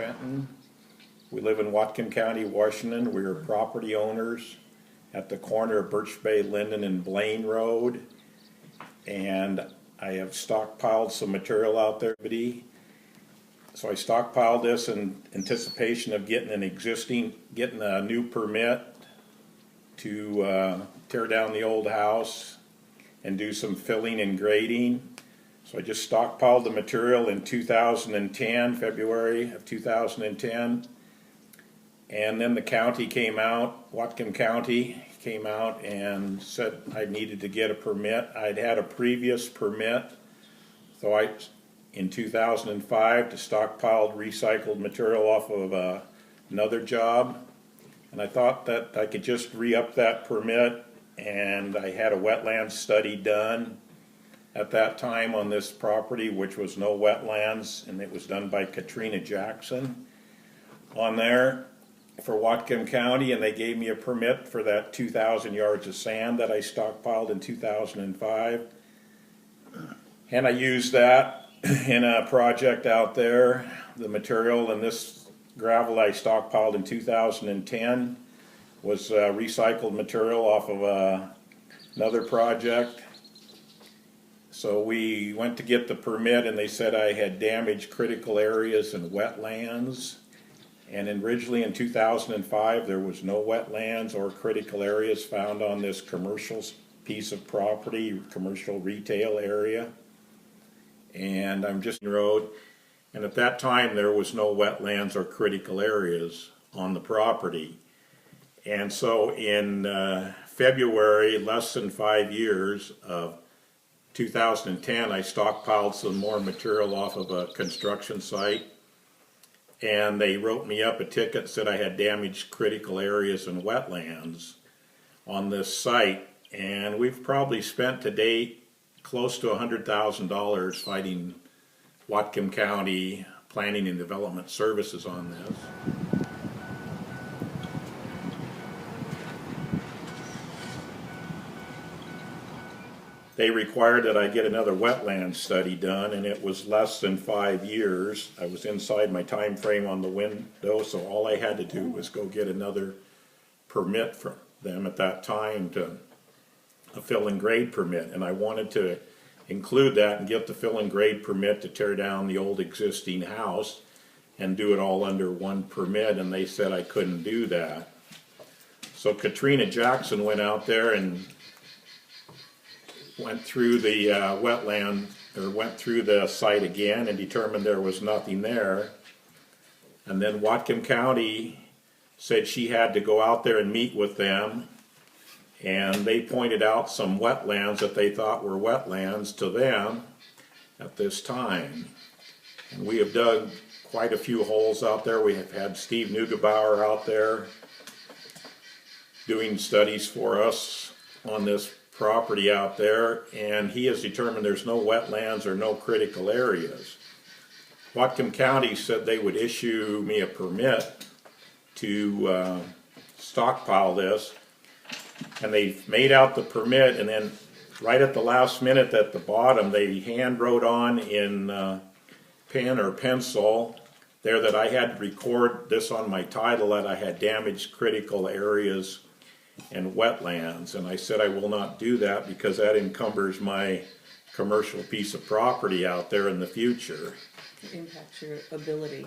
Fenton. We live in Whatcom County, Washington. We are property owners at the corner of Birch Bay, Linden, and Blaine Road. And I have stockpiled some material out there. So I stockpiled this in anticipation of getting a new permit to tear down the old house and do some filling and grading. So I just stockpiled the material in 2010, February of 2010. And then the county came out, Whatcom County came out and said I needed to get a permit. I'd had a previous permit, so in 2005 to stockpile recycled material off of another job. And I thought that I could just re-up that permit, and I had a wetlands study done at that time on this property, which was no wetlands, and it was done by Katrina Jackson on there for Whatcom County, and they gave me a permit for that 2,000 yards of sand that I stockpiled in 2005. And I used that in a project out there. The material in this gravel I stockpiled in 2010 was recycled material off of another project. So we went to get the permit, and they said I had damaged critical areas and wetlands. And originally in 2005 there was no wetlands or critical areas found on this commercial piece of property, commercial retail area. And I'm just on the road, and at that time there was no wetlands or critical areas on the property. And so in February, less than 5 years of 2010, I stockpiled some more material off of a construction site, and they wrote me up a ticket, said I had damaged critical areas and wetlands on this site. And we've probably spent to date close to $100,000 fighting Whatcom County Planning and Development Services on this. They required that I get another wetland study done, and it was less than 5 years. I was inside my time frame on the window, so all I had to do was go get another permit from them at that time, to a fill and grade permit. And I wanted to include that and get the fill and grade permit to tear down the old existing house and do it all under one permit, and they said I couldn't do that. So Katrina Jackson went out there and went through the went through the site again and determined there was nothing there. And then Whatcom County said she had to go out there and meet with them, and they pointed out some wetlands that they thought were wetlands to them at this time. And we have dug quite a few holes out there. We have had Steve Neugebauer out there doing studies for us on this property out there, and he has determined there's no wetlands or no critical areas. Whatcom County said they would issue me a permit to stockpile this, and they made out the permit, and then right at the last minute at the bottom they hand wrote on in pen or pencil there that I had to record this on my title, that I had damaged critical areas and wetlands. And I said I will not do that because that encumbers my commercial piece of property out there in the future. It impacts your ability.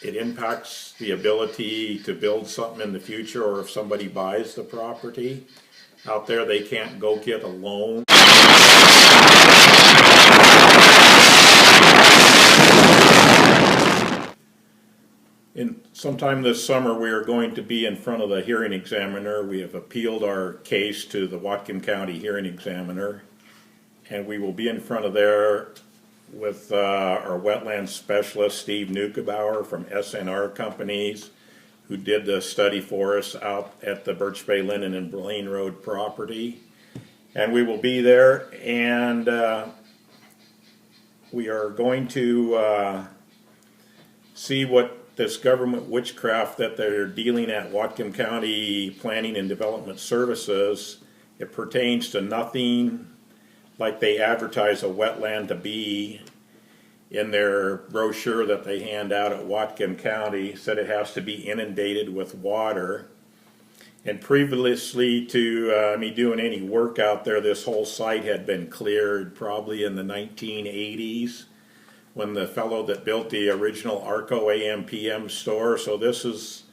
It impacts the ability to build something in the future, or if somebody buys the property out there, they can't go get a loan. Sometime this summer we are going to be in front of the hearing examiner. We have appealed our case to the Whatcom County hearing examiner, and we will be in front of there with our wetland specialist Steve Neugebauer from SNR Companies, who did the study for us out at the Birch Bay, Linden, and Blaine Road property. And we will be there, and we are going to see what this government witchcraft that they're dealing at Whatcom County Planning and Development Services. It pertains to nothing like they advertise a wetland to be, in their brochure that they hand out at Whatcom County said it has to be inundated with water. And previously to me doing any work out there, this whole site had been cleared probably in the 1980s when the fellow that built the original Arco AM/PM store. So this is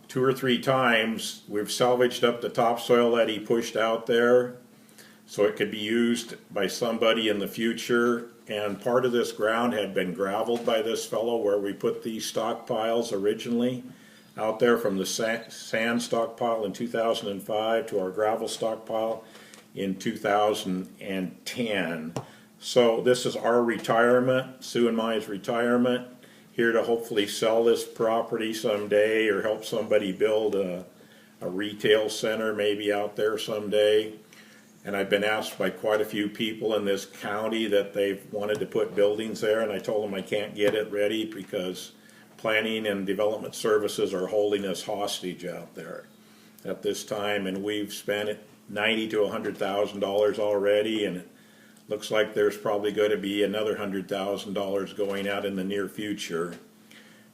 2 or 3 times we've salvaged up the topsoil that he pushed out there so it could be used by somebody in the future. And part of this ground had been graveled by this fellow where we put these stockpiles originally out there, from the sand stockpile in 2005 to our gravel stockpile in 2010. So this is our retirement, Sue and my retirement, here to hopefully sell this property someday or help somebody build a retail center maybe out there someday. And I've been asked by quite a few people in this county that they've wanted to put buildings there, and I told them I can't get it ready because planning and development services are holding us hostage out there at this time, and we've spent $90,000 to $100,000 already, and it looks like there's probably going to be another $100,000 going out in the near future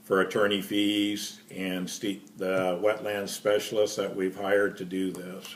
for attorney fees and the wetland specialists that we've hired to do this.